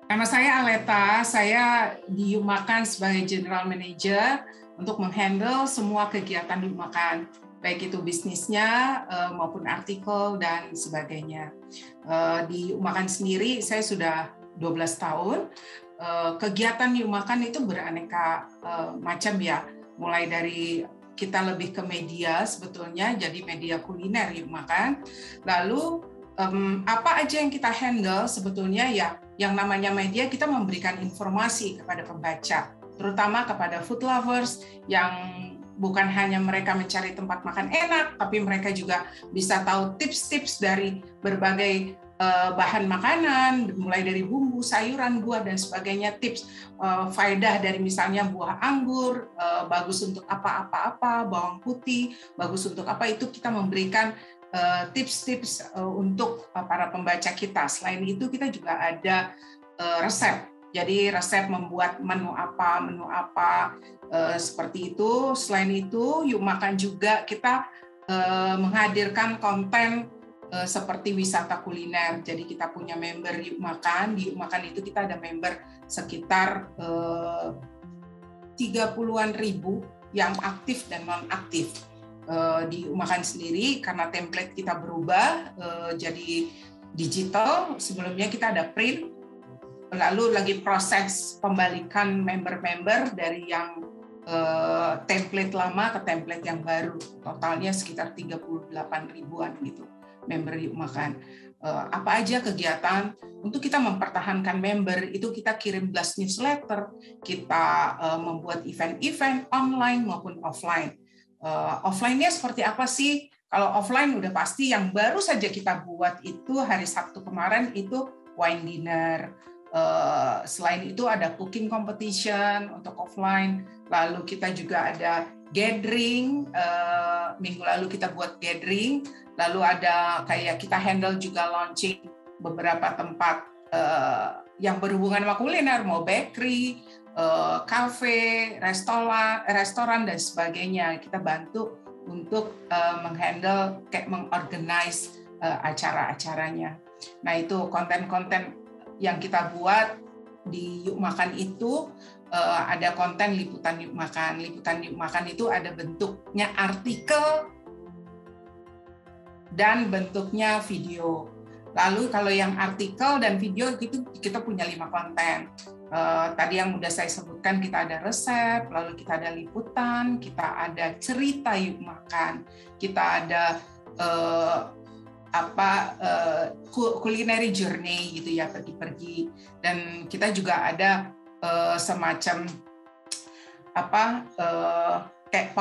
Nama saya Aleta, saya di Yumakan sebagai General Manager untuk menghandle semua kegiatan di Yumakan, baik itu bisnisnya maupun artikel dan sebagainya. Di Yumakan sendiri saya sudah 12 tahun. Kegiatan Yumakan itu beraneka macam ya, mulai dari kita lebih ke media sebetulnya, jadi media kuliner Yumakan. Lalu apa aja yang kita handle sebetulnya ya, yang namanya media kita memberikan informasi kepada pembaca, terutama kepada food lovers yang bukan hanya mereka mencari tempat makan enak, tapi mereka juga bisa tahu tips-tips dari berbagai bahan makanan, mulai dari bumbu, sayuran, buah, dan sebagainya, tips faedah dari misalnya buah anggur, bagus untuk apa-apa, bawang putih, bagus untuk apa, itu kita memberikan tips-tips untuk para pembaca kita. Selain itu kita juga ada resep. Jadi resep membuat menu apa seperti itu. Selain itu, Yumakan juga kita menghadirkan konten seperti wisata kuliner. Jadi kita punya member Yumakan. Di Yumakan itu kita ada member sekitar 30-an ribu yang aktif dan non-aktif. Di Yumakan sendiri karena template kita berubah jadi digital. Sebelumnya kita ada print, lalu lagi proses pembalikan member-member dari yang template lama ke template yang baru. Totalnya sekitar 38 ribuan gitu member Yumakan. Apa aja kegiatan untuk kita mempertahankan member itu, kita kirim blast newsletter, kita membuat event-event online maupun offline. Offline-nya seperti apa sih? Kalau offline udah pasti yang baru saja kita buat itu hari Sabtu kemarin itu wine dinner. Selain itu ada cooking competition untuk offline. Lalu kita juga ada gathering. Minggu lalu kita buat gathering. Lalu ada kayak kita handle juga launching beberapa tempat yang berhubungan sama kuliner, mau bakery, kafe, restoran dan sebagainya. Kita bantu untuk menghandle, kayak mengorganize acara-acaranya. Nah itu konten-konten yang kita buat di Yumakan itu ada konten liputan Yumakan. Liputan Yumakan itu ada bentuknya artikel dan bentuknya video. Lalu kalau yang artikel dan video itu kita punya 5 konten. Tadi yang udah saya sebutkan, kita ada resep, lalu kita ada liputan, kita ada cerita Yumakan, kita ada culinary journey gitu ya, pergi-pergi, dan kita juga ada semacam kayak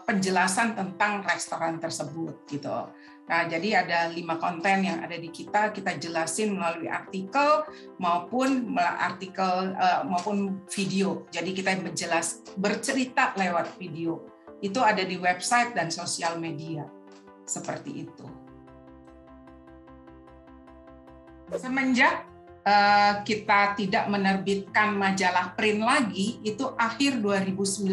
penjelasan tentang restoran tersebut gitu. Nah, jadi ada 5 konten yang ada di kita jelasin melalui artikel maupun video. Jadi kita bercerita lewat video. Itu ada di website dan sosial media. Seperti itu. Semenjak kita tidak menerbitkan majalah print lagi, itu akhir 2019,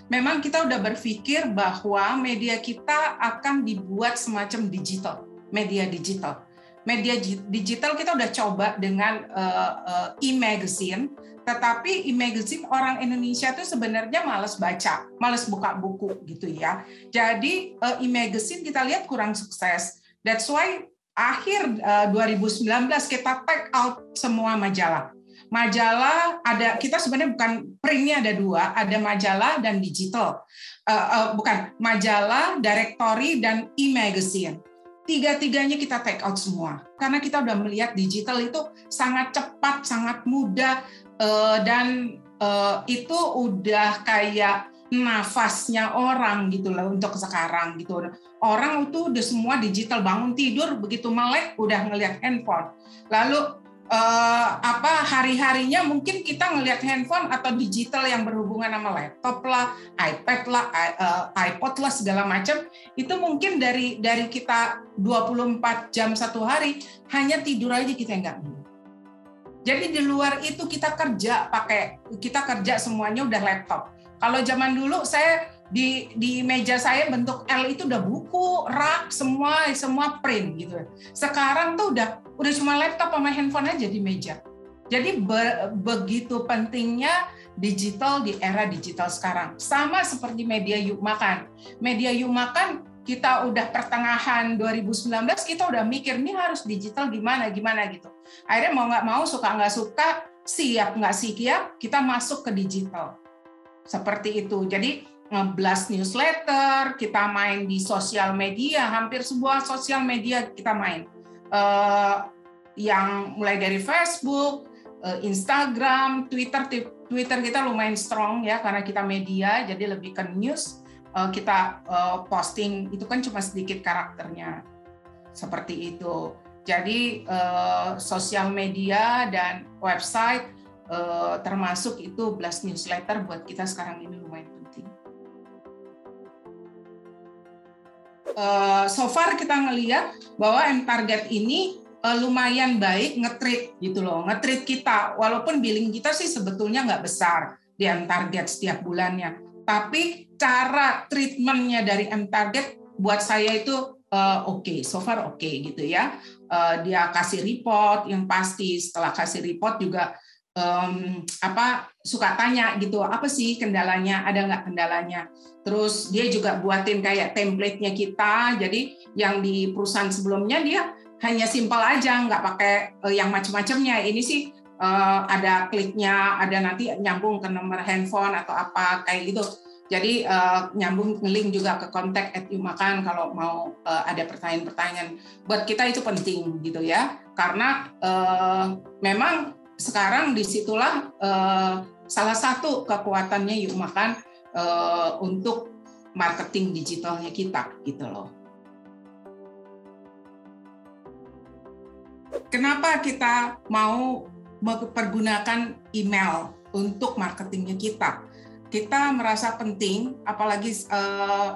memang kita udah berpikir bahwa media kita akan dibuat semacam digital, media digital. Media digital kita udah coba dengan e-magazine, tetapi e-magazine orang Indonesia itu sebenarnya malas baca, malas buka buku gitu ya. Jadi e-magazine kita lihat kurang sukses. That's why akhir 2019 kita take out semua majalah. Majalah ada, kita sebenarnya bukan printnya ada 2, ada majalah dan digital. Bukan, majalah, directory, dan e-magazine. 3-tiganya kita take out semua. Karena kita udah melihat digital itu sangat cepat, sangat mudah, dan itu udah kayak nafasnya orang gitu loh untuk sekarang gitu. Orang itu udah semua digital, bangun tidur begitu melek udah ngelihat handphone. Lalu hari-harinya mungkin kita ngelihat handphone atau digital yang berhubungan sama laptop lah, iPad lah, iPod lah, segala macam. Itu mungkin dari kita 24 jam satu hari hanya tidur aja kita nggak ngelihat. Jadi di luar itu kita kerja semuanya udah laptop. Kalau zaman dulu saya di meja saya bentuk L itu udah buku, rak, semua print gitu. Sekarang tuh udah cuma laptop sama handphone aja di meja. Jadi begitu pentingnya digital di era digital sekarang. Sama seperti media Yuk Makan. Media Yuk Makan kita udah pertengahan 2019 kita udah mikir nih harus digital gimana gitu. Akhirnya mau nggak mau, suka nggak suka, siap nggak siap, kita masuk ke digital. Seperti itu. Jadi nge-blast newsletter, kita main di sosial media, hampir semua sosial media kita main. Yang mulai dari Facebook, Instagram, Twitter kita lumayan strong ya karena kita media, jadi lebih ke news. Kita posting itu kan cuma sedikit karakternya, seperti itu. Jadi sosial media dan website termasuk itu blast newsletter buat kita sekarang ini lumayan penting. So far kita ngelihat bahwa mTarget ini lumayan baik nge-treat gitu loh, nge-treat kita, walaupun billing kita sih sebetulnya nggak besar di mTarget setiap bulannya, tapi cara treatmentnya dari mTarget buat saya itu oke, so far oke gitu ya. Dia kasih report yang pasti, setelah kasih report juga suka tanya gitu, apa sih kendalanya, ada nggak kendalanya. Terus dia juga buatin kayak template-nya kita, jadi yang di perusahaan sebelumnya dia hanya simpel aja, nggak pakai yang macam-macamnya. Ini sih ada kliknya, ada nanti nyambung ke nomor handphone atau apa kayak gitu. Jadi nyambung link juga ke kontak @yumakan kalau mau ada pertanyaan-pertanyaan. Buat kita itu penting gitu ya, karena memang sekarang disitulah salah satu kekuatannya Yuk Makan untuk marketing digitalnya kita gitu loh. Kenapa kita mau mempergunakan email untuk marketingnya kita? Kita merasa penting, apalagi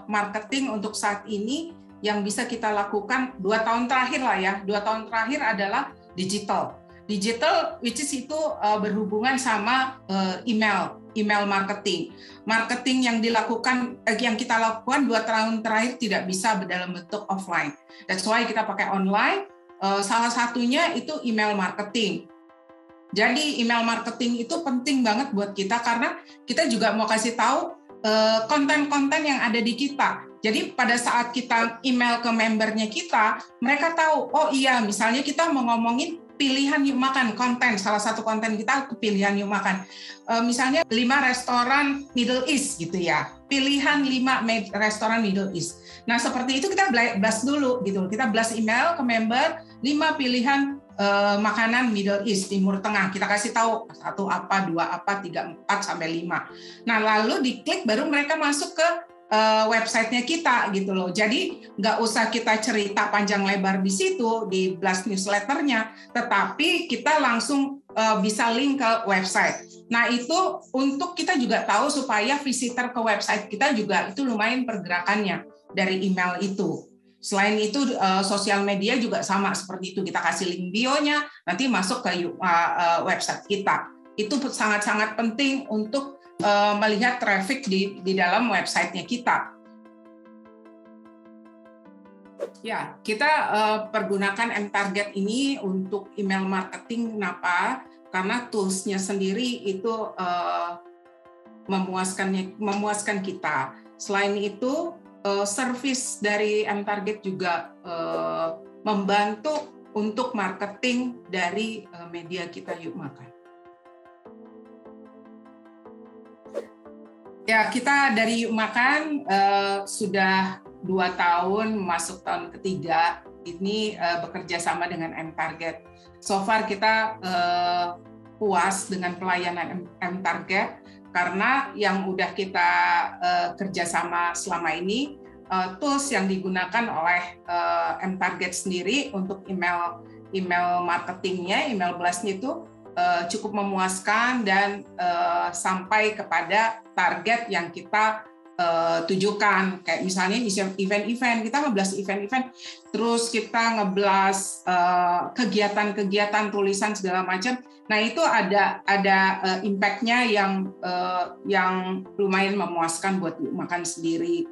marketing untuk saat ini yang bisa kita lakukan 2 tahun terakhir lah ya. 2 tahun terakhir adalah digital. Digital which is itu berhubungan sama email marketing. Marketing yang kita lakukan 2 tahun terakhir tidak bisa dalam bentuk offline. That's why kita pakai online. Salah satunya itu email marketing. Jadi email marketing itu penting banget buat kita karena kita juga mau kasih tahu konten-konten yang ada di kita. Jadi pada saat kita email ke membernya kita, mereka tahu, oh iya misalnya kita mau ngomongin pilihan Yuk Makan, konten, salah satu konten kita pilihan Yuk Makan. Misalnya 5 restoran Middle East gitu ya, pilihan 5 restoran Middle East. Nah seperti itu kita blast dulu gitu, kita blast email ke member 5 pilihan makanan Middle East, Timur Tengah. Kita kasih tahu 1 apa, 2 apa, 3, 4 sampai 5. Nah lalu diklik baru mereka masuk ke websitenya kita gitu loh. Jadi nggak usah kita cerita panjang lebar di situ di blast newsletternya, tetapi kita langsung bisa link ke website. Nah itu untuk kita juga tahu supaya visitor ke website kita juga itu lumayan pergerakannya dari email itu. Selain itu sosial media juga sama seperti itu, kita kasih link bio-nya, nanti masuk ke website kita. Itu sangat-sangat penting untuk melihat traffic di dalam websitenya kita. Ya, kita pergunakan mTarget ini untuk email marketing. Kenapa? Karena tools-nya sendiri itu memuaskan kita. Selain itu, service dari mTarget juga membantu untuk marketing dari media kita Yuk Makan. Ya, kita dari Yuk Makan sudah 2 tahun, masuk tahun ketiga, ini bekerja sama dengan mTarget. So far kita puas dengan pelayanan mTarget, karena yang udah kita kerjasama selama ini, tools yang digunakan oleh mTarget sendiri untuk email marketingnya, email blast-nya itu cukup memuaskan dan sampai kepada target yang kita tujukan. Kayak misalnya event-event, kita ngeblas event-event, terus kita ngeblas kegiatan-kegiatan, tulisan segala macam. Nah itu ada impact-nya yang lumayan memuaskan buat makan sendiri.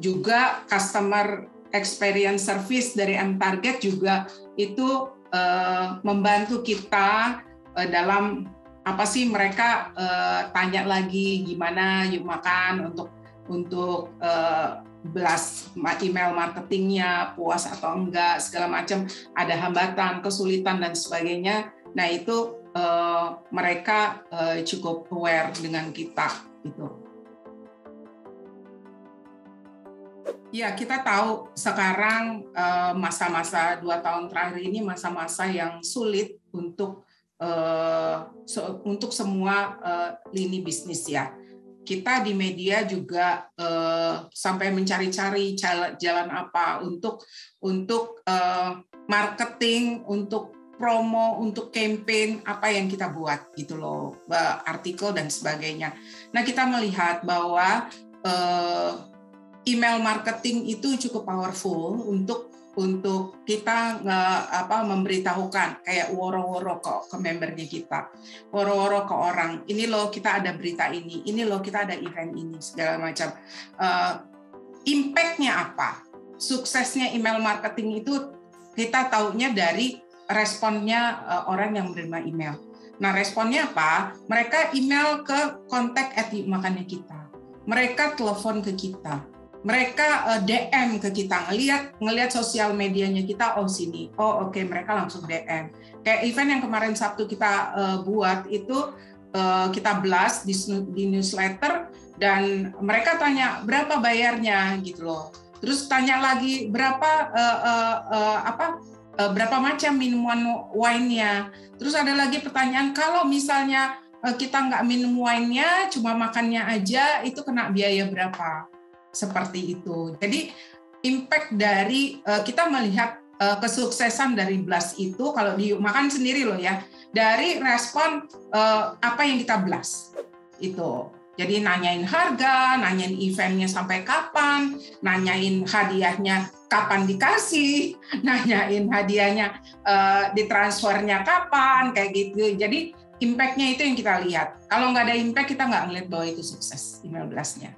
Juga customer experience service dari M-Target juga itu membantu kita dalam apa sih mereka tanya lagi gimana Yuk Makan untuk blast email marketingnya puas atau enggak segala macam, ada hambatan, kesulitan dan sebagainya. Nah itu mereka cukup aware dengan kita gitu. Ya, kita tahu sekarang masa-masa 2 tahun terakhir ini masa-masa yang sulit untuk semua lini bisnis ya. Kita di media juga sampai mencari-cari jalan apa untuk marketing, untuk promo, untuk campaign apa yang kita buat gitu loh, artikel dan sebagainya. Nah, kita melihat bahwa email marketing itu cukup powerful untuk kita memberitahukan kayak woro-woro ke membernya kita, woro-woro ke orang, ini loh kita ada berita ini loh kita ada event ini, segala macam. Impact-nya apa? Suksesnya email marketing itu kita taunya dari responnya orang yang menerima email. Nah responnya apa? Mereka email ke kontak@yukmakannya kita, mereka telepon ke kita, mereka DM ke kita, ngelihat sosial medianya kita, oh sini, oh oke, mereka langsung DM. Kayak event yang kemarin Sabtu kita buat itu kita blast di newsletter dan mereka tanya berapa bayarnya gitu loh. Terus tanya lagi berapa macam minuman wine-nya. Terus ada lagi pertanyaan, kalau misalnya kita nggak minum wine-nya, cuma makannya aja, itu kena biaya berapa? Seperti itu. Jadi impact dari kita melihat kesuksesan dari blast itu kalau di Yuk Makan sendiri loh ya, dari respon apa yang kita blast itu. Jadi nanyain harga, nanyain eventnya sampai kapan, nanyain hadiahnya kapan dikasih, nanyain hadiahnya ditransfernya kapan, kayak gitu. Jadi impact-nya itu yang kita lihat. Kalau nggak ada impact, kita nggak ngeliat bahwa itu sukses email blast-nya.